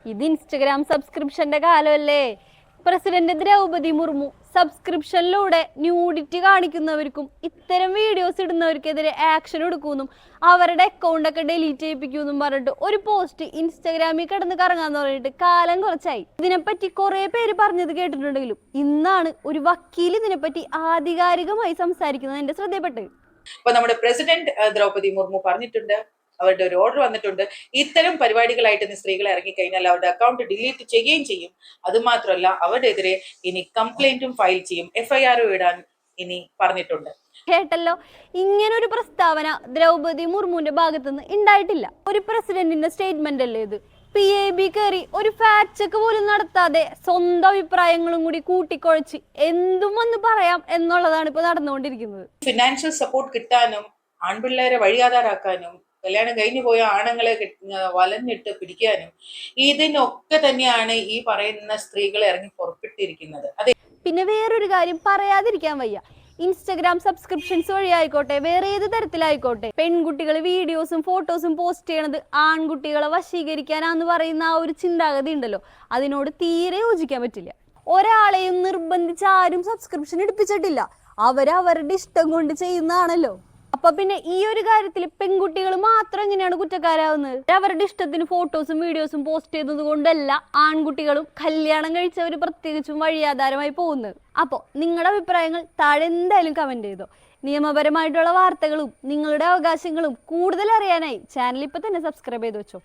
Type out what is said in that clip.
ഇത് ഇൻസ്റ്റഗ്രാം സബ്സ്ക്രിപ്ഷന്റെ കാലമല്ലേ? പ്രസിഡന്റ് ദ്രൗപദി മുർമു സബ്സ്ക്രിപ്ഷനിലൂടെ ന്യൂഡിറ്റി കാണിക്കുന്നവർക്കും ഇത്തരം വീഡിയോസ് ഇടുന്നവർക്കെതിരെ ആക്ഷൻ എടുക്കുമെന്നും അവരുടെ അക്കൗണ്ടൊക്കെ ഡിലീറ്റ് ചെയ്യിപ്പിക്കുമെന്നും പറഞ്ഞിട്ട് ഒരു പോസ്റ്റ് ഇൻസ്റ്റഗ്രാമിൽ കിടന്ന് കറങ്ങാന്ന് പറഞ്ഞിട്ട് കാലം കുറച്ചായി. ഇതിനെപ്പറ്റി കുറെ പേര് പറഞ്ഞത് കേട്ടിട്ടുണ്ടെങ്കിലും ഇന്നാണ് ഒരു വക്കീൽ ഇതിനെപ്പറ്റി ആധികാരികമായി സംസാരിക്കുന്നത് എന്റെ ശ്രദ്ധയപ്പെട്ടത്. ഇപ്പൊ നമ്മുടെ പ്രസിഡന്റ് ദ്രൗപദി മുർമു പറഞ്ഞിട്ടുണ്ട്, അവരുടെ ഒരു ഓർഡർ വന്നിട്ടുണ്ട്. ഇത്തരം പരിപാടികളായിട്ട് സ്ത്രീകൾ ഇറങ്ങിക്കഴിഞ്ഞാൽ അവരുടെ അക്കൗണ്ട് ഡിലീറ്റ് ചെയ്യുകയും ചെയ്യും. അതുമാത്രമല്ല, അവരുടെ എതിരെ ഇനി കംപ്ലൈന്റും ഫയൽ ചെയ്യും, FIR ഇടാൻ ഇനി പറഞ്ഞിട്ടുണ്ട്. കേട്ടല്ലോ, ഇങ്ങനൊരു പ്രസ്താവന ദ്രൗപദി മുർമുവിന്റെ ഭാഗത്തുനിന്ന് ഉണ്ടായിട്ടില്ല. ഒരു പ്രസിഡന്റിന്റെ സ്റ്റേറ്റ്മെന്റ് അല്ലേ ഇത്? PIB കയറി ഒരു ഫാക്ട് ചെക്ക് പോലും നടത്താതെ സ്വന്തം അഭിപ്രായങ്ങളും കൂടി കൂട്ടിക്കുഴച്ച് എന്തും വന്ന് പറയാം എന്നുള്ളതാണ് ഇപ്പൊ നടന്നുകൊണ്ടിരിക്കുന്നത്. ഫിനാൻഷ്യൽ സപ്പോർട്ട് കിട്ടാനും ആൺപിള്ളേരെ വഴിയാധാരാക്കാനും കല്യാണം കഴിഞ്ഞു പോയ ആണുങ്ങളെ വലഞ്ഞിട്ട് പിടിക്കാനും ഇതിനൊക്കെ തന്നെയാണ് ഈ പറയുന്ന സ്ത്രീകൾ ഇറങ്ങി പുറപ്പെട്ടിരിക്കുന്നത്. അതെ, പിന്നെ വേറൊരു കാര്യം പറയാതിരിക്കാൻ വയ്യ. ഇൻസ്റ്റഗ്രാം സബ്സ്ക്രിപ്ഷൻസ് വഴി ആയിക്കോട്ടെ, വേറെ ഏത് തരത്തിലായിക്കോട്ടെ, പെൺകുട്ടികൾ വീഡിയോസും ഫോട്ടോസും പോസ്റ്റ് ചെയ്യണത് ആൺകുട്ടികളെ വശീകരിക്കാനാന്ന് പറയുന്ന ആ ഒരു ചിന്താഗതി ഉണ്ടല്ലോ, അതിനോട് തീരെ യോജിക്കാൻ പറ്റില്ല. ഒരാളെയും നിർബന്ധിച്ച് ആരും സബ്സ്ക്രിപ്ഷൻ എടുപ്പിച്ചിട്ടില്ല, അവരവരുടെ ഇഷ്ടം കൊണ്ട് ചെയ്യുന്നതാണല്ലോ. അപ്പൊ പിന്നെ ഈ ഒരു കാര്യത്തിൽ പെൺകുട്ടികൾ മാത്രം എങ്ങനെയാണ് കുറ്റക്കാരാവുന്നത്? അവരുടെ ഇഷ്ടത്തിന് ഫോട്ടോസും വീഡിയോസും പോസ്റ്റ് ചെയ്തത് കൊണ്ടല്ല ആൺകുട്ടികളും കല്യാണം കഴിച്ചവർ പ്രത്യേകിച്ചും വഴിയാധാരമായി പോകുന്നത്. അപ്പോൾ നിങ്ങളുടെ അഭിപ്രായങ്ങൾ താഴെ എന്തായാലും കമന്റ് ചെയ്തോ. നിയമപരമായിട്ടുള്ള വാർത്തകളും നിങ്ങളുടെ അവകാശങ്ങളും കൂടുതൽ അറിയാനായി ചാനൽ ഇപ്പൊ തന്നെ സബ്സ്ക്രൈബ് ചെയ്ത് വെച്ചോ.